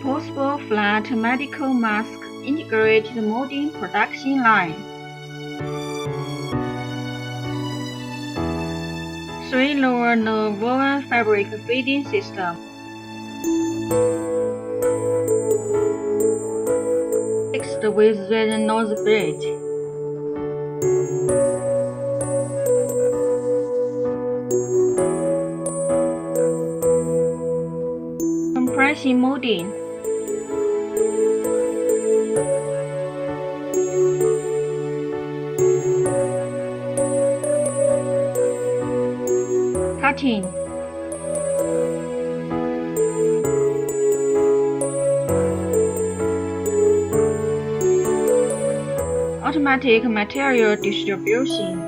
Disposable flat medical mask integrated molding production line. 3 lower nerve woven fabric feeding system. 6 with resin nose bridge. Compression molding. Cutting. Automatic material distribution.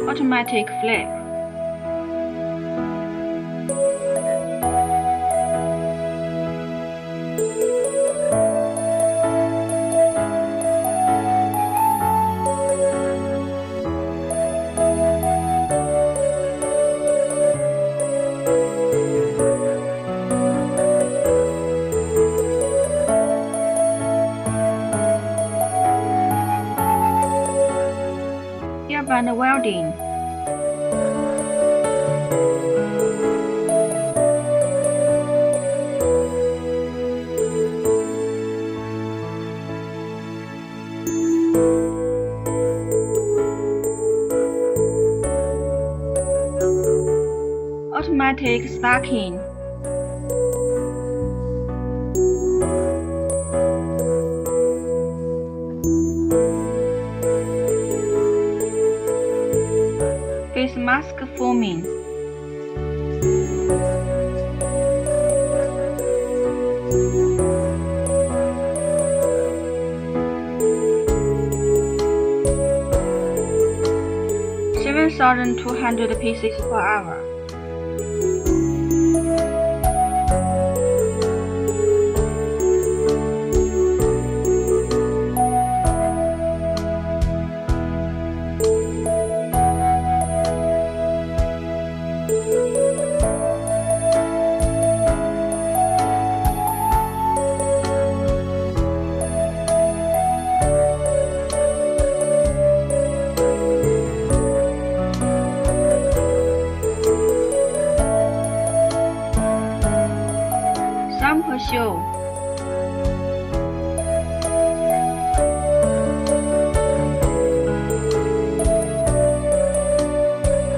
Automatic flip. Gear band welding. Automatic stacking. Face mask forming. $7,200 pieces per hour. Sample show.